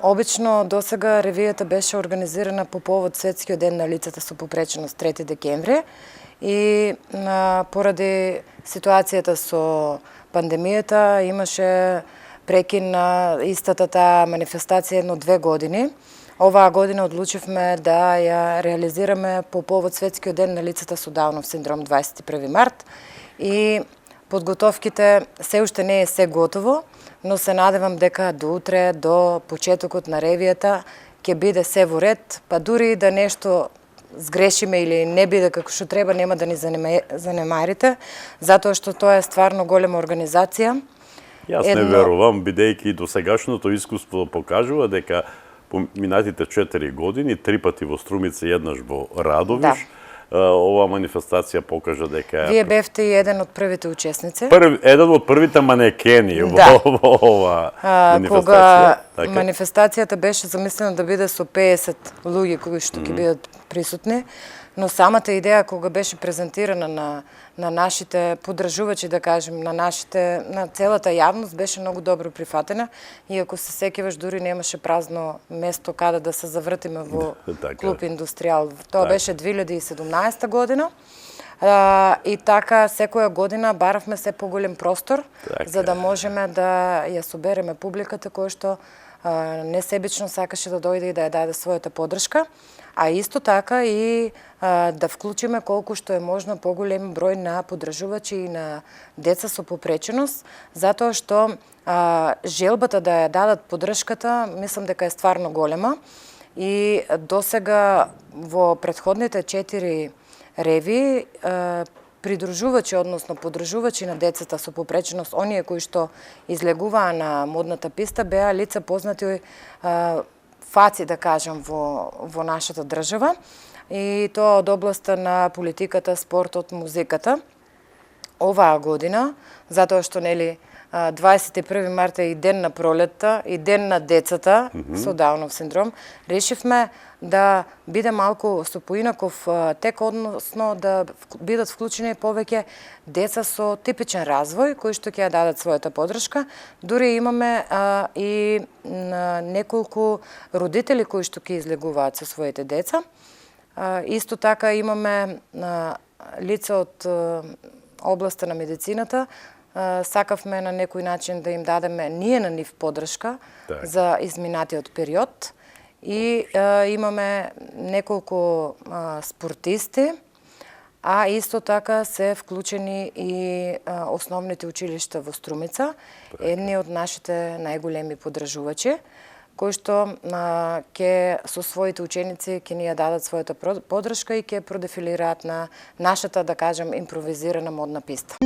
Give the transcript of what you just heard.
Обично досега ревијата беше организирана по повод Светскиот ден на лицата со попреченост 3 декември и поради ситуацијата со пандемијата имаше прекин на истата таа манифестација 1-2 години. Оваа година одлучивме да ја реализираме по повод Светскиот ден на лицата со Даунов синдром 21 март и подготовките се уште не е се готово, но се надевам дека до утре, до почетокот на ревијата, ќе биде се во ред, па дури да нешто сгрешиме или не биде како што треба, нема да ни занемарите, затоа што тоа е стварно голема организација. Јас не верувам, бидејќи досегашното искуство покажува дека по минатите 4 години, 3 пати во Струмица, еднаш во Радовиш, оваа манифестација покажа дека... Вие бевте и еден од првите учесници. Еден од првите манекени во оваа манифестација. Кога манифестацијата беше замислена да биде со 50 луѓе кои што ќе бидат присутни, но самата идеја кога беше презентирана на нашите поддржувачи, да кажем, на целата јавност, беше многу добро прифатена, и ако се сеќаваш, дури немаше празно место каде да се завртиме во клуб Индустријал. Тоа беше 2017 година. И така секоја година баравме се поголем простор за да можеме да ја собереме публиката која што несебично сакаше да дојде и да ја даде својата поддршка, а исто така и да вклучиме колку што е можно поголем број на поддржувачи и на деца со попреченост, затоа што желбата да ја дадат поддршката, мислам дека е стварно голема и досега во претходните 4 реви придружувачи, односно поддржувачи на децата со попреченост, оние кои што излегуваа на модната писта, беа лица познати фаци, да кажам, во нашата држава, и тоа од областа на политиката, спортот, музиката. Оваа година, затоа што 21 март е и ден на пролетта, и ден на децата со Даунов синдром, решивме да биде малку со поинаков тек, односно да бидат вклучени повеќе деца со типичен развој, кои што ќе ја дадат својата поддршка. Дури имаме и неколку родители кои што ќе излегуваат со своите деца. Исто така имаме лица од областа на медицината. Сакавме на некој начин да им дадеме ние на нив поддршка за изминатиот период. И имаме неколку спортисти, а исто така се вклучени и основните училишта во Струмица, едни од нашите најголеми поддржувачи, кои што ќе со своите ученици ќе ни ја дадат својата поддршка и ќе продефилираат на нашата, да кажем, импровизирана модна писта.